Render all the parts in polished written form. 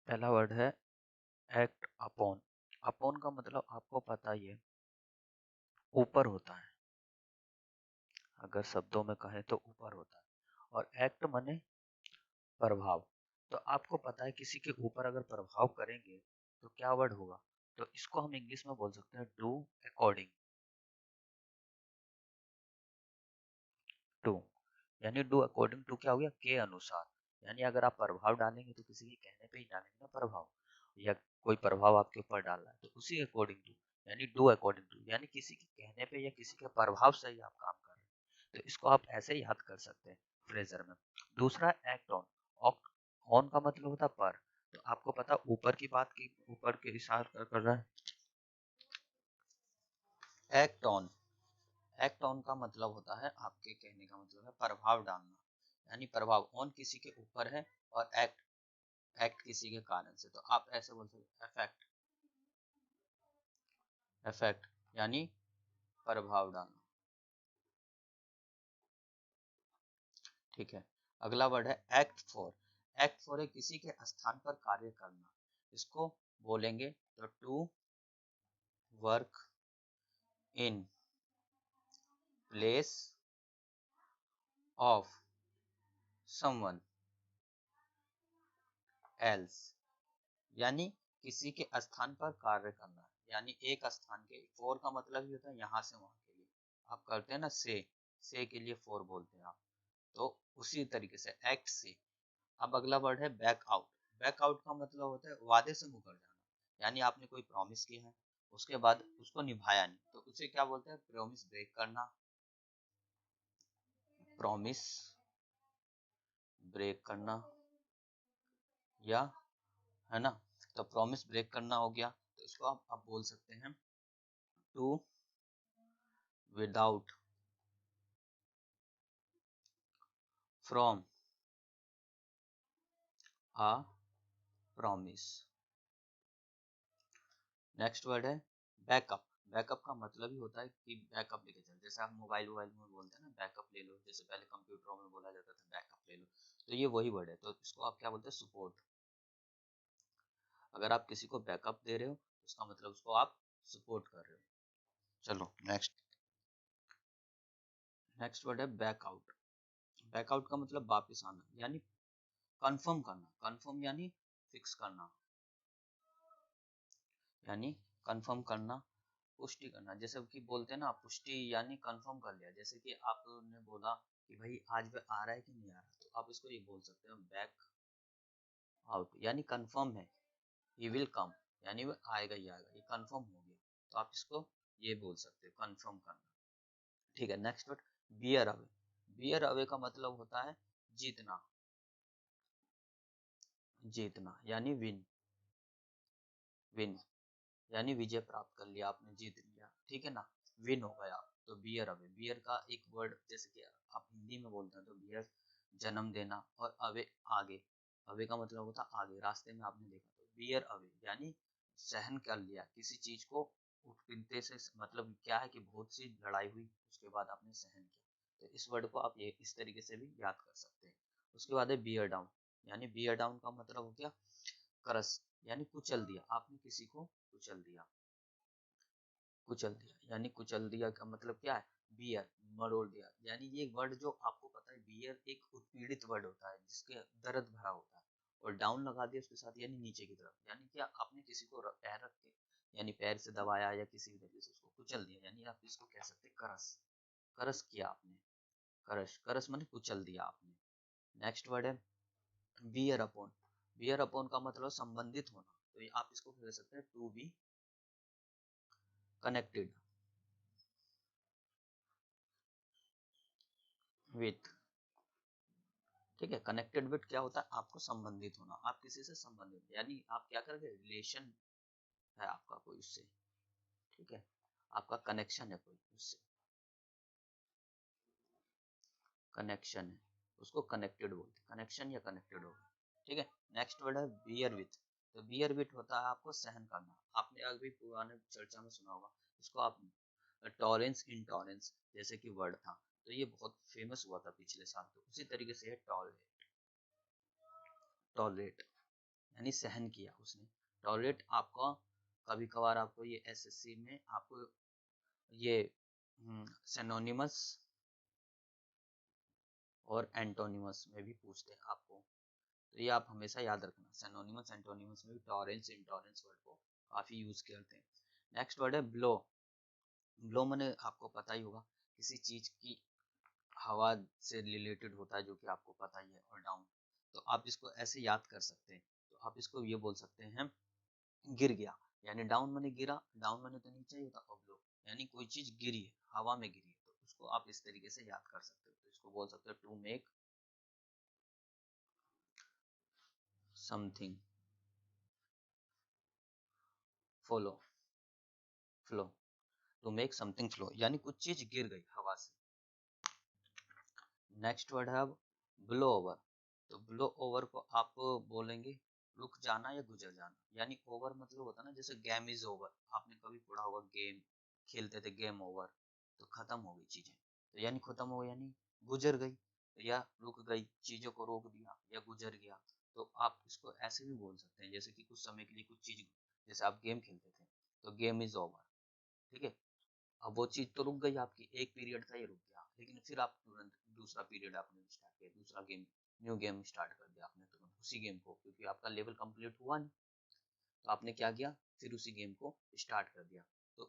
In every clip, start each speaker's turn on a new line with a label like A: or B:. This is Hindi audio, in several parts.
A: पहला वर्ड है एक्ट अपॉन। अपॉन का मतलब आपको पता ही है, ऊपर होता है। अगर शब्दों में कहें तो ऊपर होता है। और एक्ट माने प्रभाव। तो आपको पता है किसी के ऊपर अगर प्रभाव करेंगे तो क्या वर्ड होगा। तो इसको हम इंग्लिश में बोल सकते हैं डू अकॉर्डिंग टू। यानी डू अकॉर्डिंग टू क्या हो गया, के अनुसार। यानी अगर आप प्रभाव डालेंगे तो किसी के कहने पे ही डालेंगे ना प्रभाव, या कोई प्रभाव आपके ऊपर डाल रहा है तो उसी अकॉर्डिंग टू, यानी डू अकॉर्डिंग टू, यानी किसी के कहने पे या किसी के प्रभाव से ही आप काम कर रहे हैं। तो इसको आप ऐसे ही याद कर सकते हैं फ्रेजर में। दूसरा एक्ट ऑन। ऑन का मतलब होता है पर। तो आपको पता ऊपर की बात की, ऊपर के इशारा कर रहा है। Act on. एक्ट ऑन का मतलब होता है, आपके कहने का मतलब है प्रभाव डालना। यानी प्रभाव ऑन किसी के ऊपर है और एक्ट एक्ट किसी के कारण से। तो आप ऐसे बोल सकते इफेक्ट। इफेक्ट यानी प्रभाव डालना। ठीक है। अगला वर्ड है एक्ट फॉर। एक्ट फॉर है किसी के स्थान पर कार्य करना। इसको बोलेंगे तो to work in place of someone else. यानी किसी के स्थान पर कार्य करना। यानी एक स्थान के, फोर का मतलब ही होता है यहाँ से वहां के लिए। आप करते हैं ना से के लिए फोर बोलते हैं आप। तो उसी तरीके से एक्ट से। अब अगला वर्ड है बैक आउट। बैक आउट का मतलब होता है वादे से मुकर जाना। यानी आपने कोई प्रॉमिस किया है, उसके बाद उसको निभाया नहीं, तो उसे क्या बोलते हैं, प्रॉमिस ब्रेक करना। प्रॉमिस ब्रेक करना, या है ना। तो प्रॉमिस ब्रेक करना हो गया। तो इसको आप बोल सकते हैं to without from a promise. Next word है बैकअप। बैकअप का मतलब ही होता है कि बैकअप लेके चल। जैसे आप मोबाइल वोबाइल में बोलते हैं ना बैकअप ले लो, जैसे पहले कंप्यूटरों में बोला जाता था बैकअप ले लो। तो ये वही वर्ड है। तो इसको आप क्या बोलते हैं, सपोर्ट। अगर आप किसी को बैकअप दे रहे हो तो उसका मतलब उसको आप सपोर्ट कर रहे हो। चलो नेक्स्ट। नेक्स्ट वर्ड है बैकआउट। बैकआउट का मतलब वापस आना, यानी कंफर्म करना। कंफर्म यानी फिक्स करना, यानी कंफर्म करना, पुष्टि करना। जैसे कि बोलते हैं ना पुष्टि, यानी कंफर्म कर लिया। जैसे कि आपने बोला कि भाई आज वह आ रहा है कि नहीं आ रहा, तो आप इसको ये बोल सकते हो बैक आउट, यानी कंफर्म है, ही विल कम, यानी वह आएगा ही आएगा, ये कंफर्म हो गया। तो आप इसको ये बोल सकते हो कंफर्म करना। ठीक है। Next word bear away. Bear away का मतलब होता है जीतना। जीतना यानी विन। विन यानी विजय प्राप्त कर लिया आपने, जीत लिया, ठीक है ना। विन हो गया। तो बियर अवे, बियर का एक वर्ड जैसे कि आप हिंदी में बोलते हैं तो बियर जन्म देना, और अवे आगे। अवे का मतलब होता है आगे, रास्ते में आपने देखा। तो बियर अवे यानी सहन कर लिया किसी चीज को। उत्पीड़ित से मतलब क्या है कि बहुत सी लड़ाई हुई, उसके बाद आपने सहन किया। तो इस वर्ड को आप ये इस तरीके से भी याद कर सकते हैं। उसके बाद है बियर डाउन। यानी बियर डाउन का मतलब हो गया क्रश, यानी कुचल दिया। आपने किसी को कुचल दिया। कुचल दिया यानी कुचल दिया का मतलब क्या है, बियर मरोड़ दिया। यानी ये वर्ड जो आपको पता है, बियर एक उत्पीड़ित वर्ड होता है जिसके दर्द भरा होता है। और डाउन लगा दिया उसके साथ, यानी नीचे की तरफ। यानी क्या, आपने किसी को पैर रख के, यानी पैर से दबाया या किसी भी तरीके से उसको कुचल दिया, यानी आप इसको कह सकते हैं करस। करस किया आपने। करस, करस माने कुचल दिया आपने। नेक्स्ट वर्ड है बियर अपॉन। बियर अपॉन का मतलब संबंधित होना। तो ये आप इसको कह सकते हैं टू बी कनेक्टेड विथ। ठीक है। कनेक्टेड विथ क्या होता है, आपको संबंधित होना, आप किसी से संबंधित, यानी आप क्या करेंगे, रिलेशन है आपका कोई उससे। ठीक है। आपका कनेक्शन है कोई उससे, कनेक्शन है, उसको कनेक्टेड बोलते हैं। कनेक्शन या कनेक्टेड होगा। ठीक है। नेक्स्ट वर्ड है बियर विथ। तो बियर विथ होता है आपको सहन करना। आपने अभी पुराने चर्चा में सुना होगा इसको आप, टॉलरेंस इंटॉलरेंस जैसे कि वर्ड था। तो ये बहुत फेमस हुआ था पिछले साल। तो उसी तरीके से है टॉलरेट। टॉलरेट यानी सहन किया उसने। टॉलरेट आपका कभी कभार आपको ये एसएससी में आपको ये सिनोनिमस और एंटोनिमस में भी पूछते हैं आपको, तो ये आप हमेशा याद रखना। सिनोनिमस एंटोनिमस में भी टॉलरेंस इंटॉलरेंस वर्ड को काफी यूज करते हैं। नेक्स्ट वर्ड है ब्लो। ब्लो मैंने आपको पता ही होगा, किसी चीज की हवा से रिलेटेड होता है जो कि आपको पता ही है। और डाउन, तो आप इसको ऐसे याद कर सकते हैं। तो आप इसको ये बोल सकते हैं गिर गया, यानी डाउन मैंने गिरा, डाउन मैंने तो नीचे ही होता। और ब्लो यानी कोई चीज गिरी है, हवा में गिरी है, तो उसको आप इस तरीके से याद कर सकते हो। तो इसको बोल सकते हो to make something follow flow. To make something flow यानी कुछ चीज गिर गई हवा से। नेक्स्ट वर्ड है अब ब्लो ओवर। तो ब्लो ओवर को आप बोलेंगे रुक जाना या गुजर जाना। यानी ओवर मतलब होता है ना, जैसे गेम इज ओवर, आपने कभी पढ़ा होगा, गेम खेलते थे, गेम ओवर, तो खत्म हो गई चीजें। तो यानी खत्म हो गई यानी गुजर गई, तो या रुक गई, चीजों को रोक दिया या गुजर गया। तो आप इसको ऐसे भी बोल सकते हैं, जैसे कि कुछ समय के लिए कुछ चीज, जैसे आप गेम खेलते थे तो गेम इज ओवर, ठीक है। अब वो चीज तो रुक गई आपकी, एक पीरियड था ये रुक गया, लेकिन फिर आप तुरंत दूसरा पीरियड आपने स्टार्ट किया, दूसरा गेम, न्यू गेम स्टार्ट कर दिया आपने तुरंत उसी गेम को, क्योंकि आपका लेवल कंप्लीट हुआ नहीं, तो आपने क्या किया, फिर उसी गेम को स्टार्ट कर दिया। तो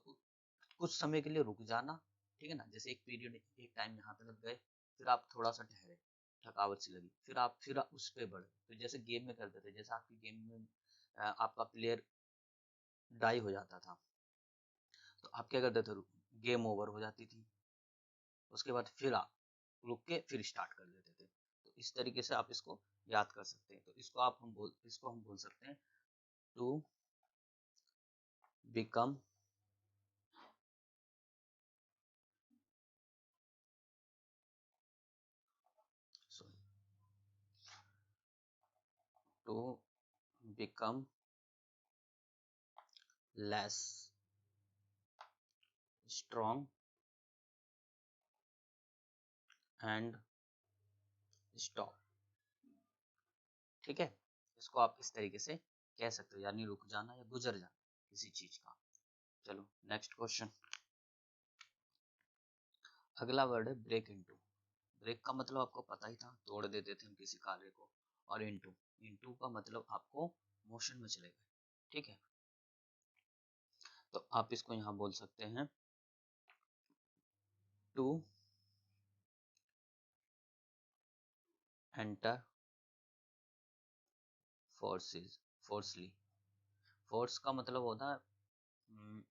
A: कुछ समय के लिए रुक जाना, ठीक है ना, जैसे एक पीरियड एक टाइम यहाँ पे लग गए, फिर आप थोड़ा सा ठहरे, थकावट सी लगी, फिर आप उस पर बढ़े। तो जैसे गेम में करते थे, जैसे आपकी गेम में आपका प्लेयर डाई हो जाता था, तो आप क्या करते थे, गेम ओवर हो जाती थी, उसके बाद फिर आप रुक के फिर स्टार्ट कर देते थे। तो इस तरीके से आप इसको याद कर सकते हैं। तो इसको हम बोल सकते हैं to become sorry to become less strong and stop, ठीक है। इसको आप इस तरीके से कह सकते हो, यानी रुक जाना या गुजर जाना किसी चीज का। चलो नेक्स्ट क्वेश्चन। अगला वर्ड है ब्रेक इनटू। ब्रेक का मतलब आपको पता ही था, तोड़ देते थे हम किसी कार्य को। और इनटू, इनटू का मतलब आपको मोशन में चले गए, ठीक है। तो आप इसको यहाँ बोल सकते हैं टू एंटर फोर्सेस फोर्सली। फोर्स का मतलब होता है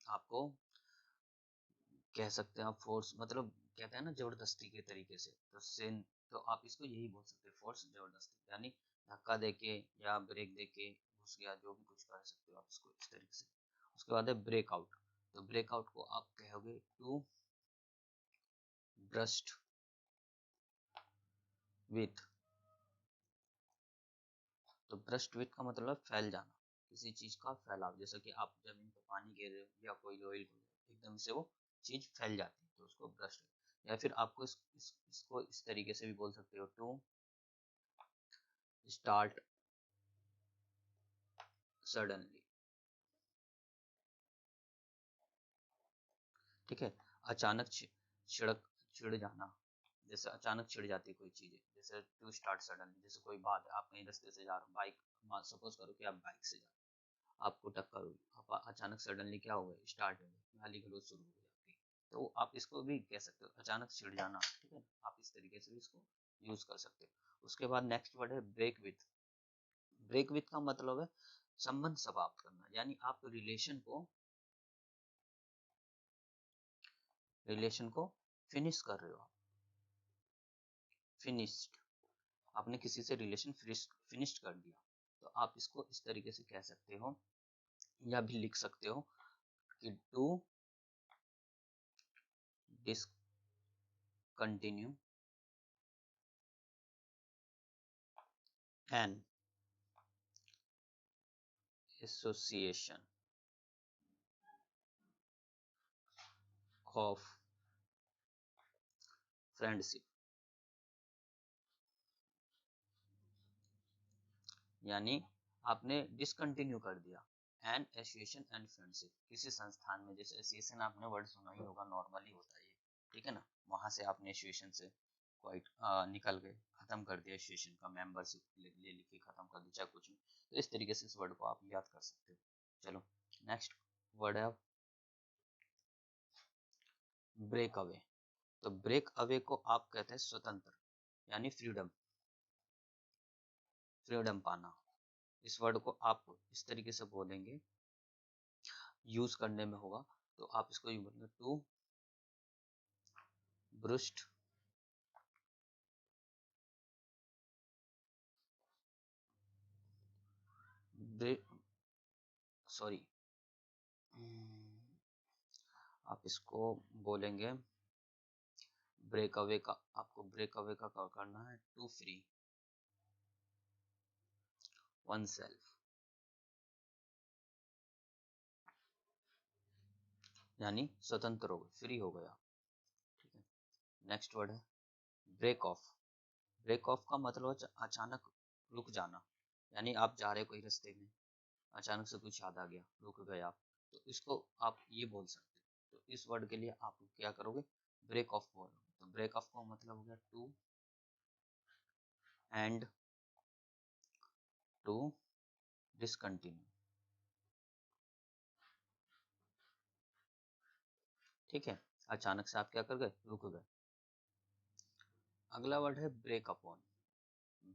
A: आपको कह सकते हैं आप, फोर्स मतलब कहते हैं ना जबरदस्ती के तरीके से, तो सिन, तो आप इसको यही बोल सकते हैं फोर्स, जबरदस्ती, यानी धक्का देके या ब्रेक देके घुस गया, जो भी कुछ कर सकते हो आप इसको इस तरीके से। उसके बाद है ब्रेकआउट। तो ब्रेकआउट को आप कहोगे टू ब्रस्ट विथ। तो ब्रस्ट विथ का मतलब फैल जाना, किसी चीज का फैलाव, जैसे कि आप जमीन पर पानी गिर रहे हो या कोई ऑयल एकदम से वो चीज फैल जाती है, तो उसको ब्रस्ट। या फिर आपको इसको इस तरीके से भी बोल सकते हो टू स्टार्ट सडनली, ठीक है। अचानक छिड़क छिड़ जाना, जैसे अचानक छिड़ जाती है कोई चीज, जैसे टू स्टार्ट सडनली, जैसे कोई बात, आप कहीं रास्ते से जा रहे हो, बाइक सपोज करो कि आप बाइक से जा रहे हो, आपको टक्कर हुई, आप अचानक सडनली क्या हो गया, स्टार्ट हो गई, गाली गलौज शुरू हो जाती है। तो आप इसको भी कह सकते हो अचानक छिड़ जाना, ठीक है। आप इस तरीके से भी इसको यूज कर सकते हो। उसके बाद नेक्स्ट वर्ड है ब्रेक विथ। ब्रेक विथ का मतलब है संबंध समाप्त करना, यानी आप रिलेशन को फिनिश कर रहे हो, फिनिश्ड, आपने किसी से रिलेशन फिनिश्ड कर दिया। तो आप इसको इस तरीके से कह सकते हो, या भी लिख सकते हो कि to discontinue an association of friendship, यानी आपने डिसकंटिन्यू कर दिया। एन एसोसिएशन एंड फ्रेंडशिप, किसी संस्थान में, जैसे एसोसिएशन आपने वर्ड सुना ही होगा, नॉर्मली होता है ये, ठीक है ना, वहां से आपने एसोसिएशन से क्वाइट निकल गए, खत्म कर दिया एसोसिएशन का, मेंबरशिप ले लिखी खत्म कर दिया, चाहे कुछ भी। तो इस तरीके से इस वर्ड को आप याद कर सकते हो। चलो नेक्स्ट वर्ड है ब्रेक अवे। तो ब्रेक अवे को आप कहते हैं स्वतंत्र, यानी फ्रीडम, फ्रीडम पाना। इस वर्ड को आप इस तरीके से बोलेंगे, यूज करने में होगा, तो आप इसको यूज बोलेंगे टू ब्रूस्ट सॉरी, आप इसको बोलेंगे ब्रेक अवे का, आपको ब्रेक अवे का क्या करना है, टू फ्री वन सेल्फ, यानी स्वतंत्र हो गए, फ्री हो गया, ठीक है। नेक्स्ट वर्ड है ब्रेक ऑफ। ब्रेक ऑफ का मतलब है अचानक रुक जाना, यानी आप जा रहे हो कोई रास्ते में, अचानक से कुछ याद आ गया, रुक गए आप, तो इसको आप ये बोल सकते हो। तो इस वर्ड के लिए आप क्या करोगे, ब्रेक ऑफ बोलोगे। तो ब्रेक ऑफ का मतलब हो गया टू एंड टू डिसकंटिन्यू, ठीक है, अचानक से आप क्या कर गए, रुक गए। अगला वर्ड है ब्रेक अपॉन।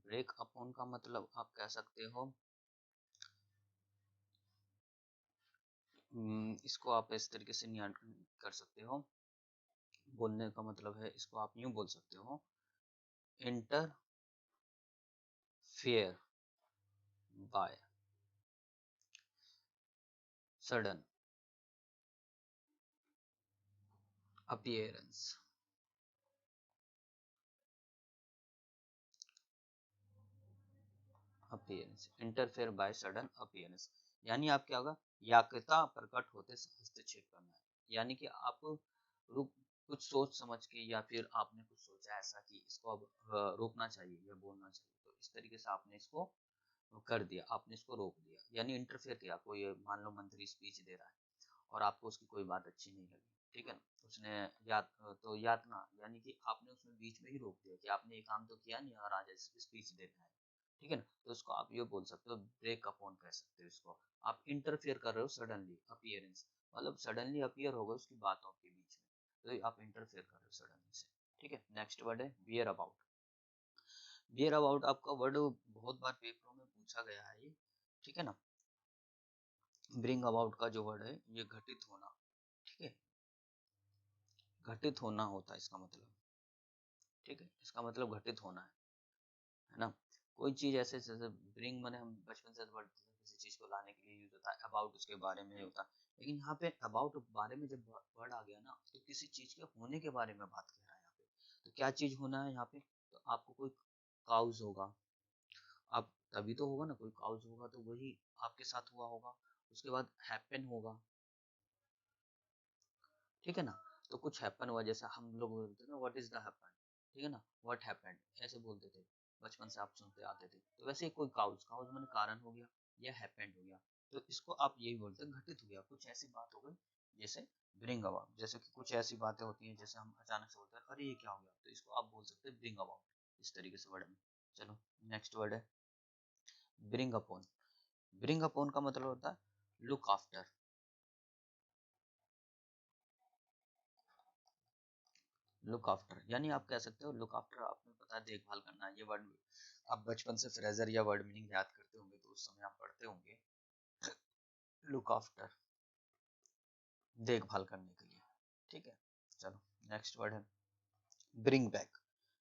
A: ब्रेक अपॉन का मतलब आप कह सकते हो, इसको आप इस तरीके से नहीं कर सकते हो, बोलने का मतलब है, इसको आप यूं बोल सकते हो, interfere by sudden appearance, appearance, interfere by sudden appearance, यानी आप क्या होगा, याकता प्रकट होते हस्तक्षेप करना है, यानी कि आप रुक, कुछ सोच समझ के, या फिर आपने कुछ सोचा ऐसा कि इसको अब रोकना चाहिए या बोलना चाहिए, तो इस तरीके से आपने इसको कर दिया, आपने इसको रोक दिया, यानी इंटरफेयर किया। कोई मान लो मंत्री स्पीच दे रहा है और आपको उसकी कोई बात अच्छी नहीं लगी, ठीक है ना, उसने याद, तो यातना, यानी कि आपने उसमें बीच में ही रोक दिया कि आपने ये काम तो किया नहीं और आज स्पीच दे रहा है, ठीक है ना, तो उसको आप ये बोल सकते हो, ब्रेक अपॉन कह सकते हो इसको। आप इंटरफेयर कर रहे हो सडनली, अपीयरेंस मतलब सडनली अपीयर होगा उसकी बातों के बीच में, तो आप इंटरफेयर कर रहे हो सडनली से, ठीक है। नेक्स्ट वर्ड है बियर अबाउट। बियर अबाउट आपका वर्ड बहुत बार पेपरों में पूछा गया है ये, ठीक है ना। ब्रिंग अबाउट का जो वर्ड है ये घटित होना, ठीक है, घटित होना होता है इसका मतलब, ठीक है, इसका मतलब घटित होना है ना। कोई चीज ऐसे, जैसे ब्रिंग मैंने हम बचपन से वर्ड किसी चीज को लाने के लिए यूज होता है, अबाउट उसके बारे में होता है, लेकिन यहाँ पे अबाउट बारे में जब वर्ड आ गया ना, तो किसी चीज के होने के बारे में बात कर रहा है यहाँ पे। तो क्या चीज होना है यहाँ पे, तो आपको कोई काउज होगा, आप तभी तो होगा ना, कोई काउज होगा तो वही आपके साथ हुआ होगा, उसके बाद हैपन होगा, ठीक है ना। तो कुछ हैपन हुआ, जैसे हम लोग बोलते हैं ना, व्हाट इज द हैपन, ठीक है ना, व्हाट हैपेंड, ऐसे बोलते थे बचपन से, आप सुनते आते थे। तो वैसे ही कोई काउज, काउज मैंने कारण हो गया या हैपेंड हो गया, तो इसको आप यही बोलते हैं घटित हो गया, कुछ ऐसी बात हो गई, जैसे ब्रिंग अबाउट, जैसे कि कुछ ऐसी बातें होती हैं, जैसे हम अचानक से बोलते हैं अरे ये क्या हो गया, तो इसको आप बोल सकते हैं ब्रिंग अबाउट, इस तरीके से वर्ड में। चलो नेक्स्ट वर्ड है ब्रिंग अपॉन। ब्रिंग अपॉन का मतलब होता है लुक आफ्टर, लुक आफ्टर, यानी आप कह सकते हो लुक आफ्टर, आपने पता है देखभाल करना, ये वर्ड आप बचपन से फ्रेजर या वर्ड मीनिंग याद करते होंगे, तो उस समय आप पढ़ते होंगे लुक आफ्टर, देखभाल करने के लिए, ठीक है। चलो नेक्स्ट वर्ड है ब्रिंग बैक।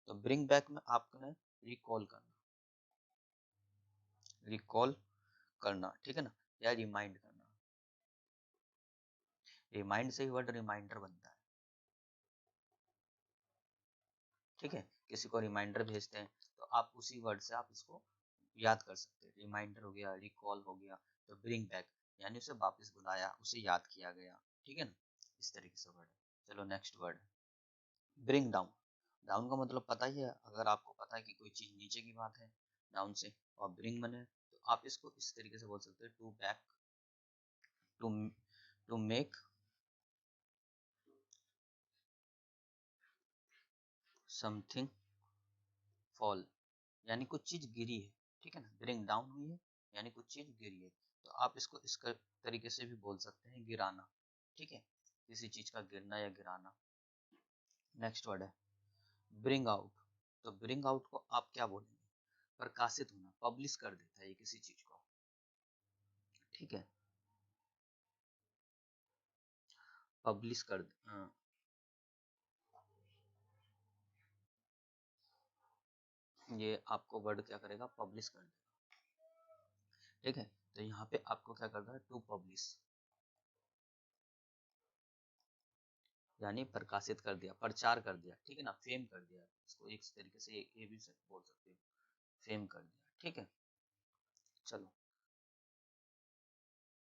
A: तो ब्रिंग बैक में आपने रिकॉल करना, रिकॉल करना, ठीक है ना, या रिमाइंड करना, रिमाइंड से ही वर्ड रिमाइंडर बनता है, ठीक है, किसी को रिमाइंडर भेजते हैं, तो आप उसी वर्ड से आप इसको याद कर सकते हैं, रिमाइंडर हो गया, रिकॉल हो गया, तो ब्रिंग बैक यानी उसे वापस बुलाया, उसे याद किया गया, ठीक है ना, इस तरीके से वर्ड है। चलो नेक्स्ट वर्ड है ब्रिंग डाउन। डाउन का मतलब पता ही है, अगर आपको पता है कि कोई चीज नीचे की बात है डाउन से, और ब्रिंग बने, तो आप इसको इस तरीके से बोल सकते हो, to back, to make something fall, यानी कुछ चीज गिरी है, ठीक है ना, ब्रिंग डाउन हुई है यानी कुछ चीज गिरी है। तो आप इसको इस तरीके से भी बोल सकते हैं, गिराना, ठीक है, किसी चीज का गिरना या गिराना। नेक्स्ट वर्ड है ब्रिंग आउट। तो ब्रिंग आउट को आप क्या बोलेंगे, प्रकाशित होना, पब्लिश कर देता है ये किसी चीज को, ठीक है, पब्लिश कर ये आपको वर्ड क्या करेगा, पब्लिश कर देगा, ठीक है। तो यहाँ पे आपको क्या करना है, टू पब्लिश, यानी प्रकाशित कर दिया, प्रचार कर दिया, ठीक है ना, फेम कर दिया, इसको एक तरीके से ये भी बोल सकते हो, फेम कर दिया, ठीक है। चलो